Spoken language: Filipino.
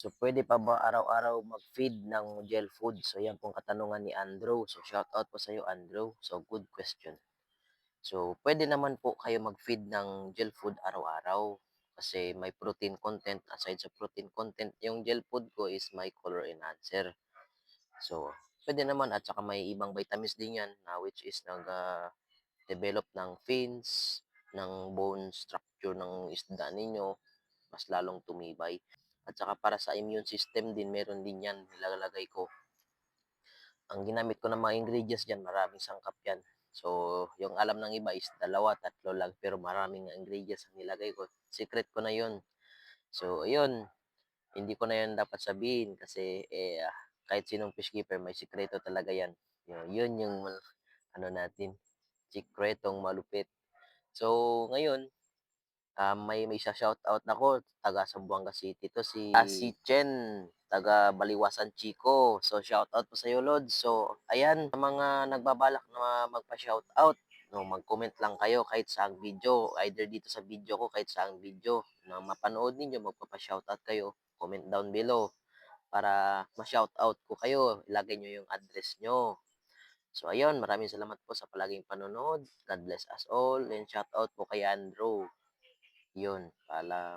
So, pwede pa ba araw-araw mag-feed ng gel food? So, yan pong katanungan ni Andrew. So, shout out po sa iyo, Andrew. So, good question. So, pwede naman po kayo mag-feed ng gel food araw-araw kasi may protein content. Aside sa protein content, yung gel food ko is may color enhancer. So, pwede naman at saka may ibang vitamins din yan na which is nag-develop ng fins, ng bone structure ng isda ninyo, mas lalong tumibay. At saka para sa immune system din, meron din yan nilalagay ko. Ang ginamit ko ng mga ingredients diyan, maraming sangkap yan. So, yung alam ng iba is 2, 3 lang, pero maraming ingredients ang nilagay ko. Secret ko na yun. So, ayun, hindi ko na yun dapat sabihin kasi kahit sinong fish keeper, may sikreto talaga yan. Yun yung ano natin, sikretong malupit. So, ngayon, may shoutout ako, taga Zamboanga City 'to, si Chen, taga Baliwasan Chico. So, shoutout po sa'yo, Lods. So, ayan, sa mga nagbabalak na magpa-shoutout, 'no, mag-comment lang kayo kahit saang video, either dito sa video ko, kahit saang video na mapanood ninyo, magpapa-shoutout kayo, comment down below para ma-shoutout ko kayo, ilagay niyo yung address niyo. So, ayun, maraming salamat po sa palaging panonood. God bless us all and shoutout po kay Andrew. Yun, paalam.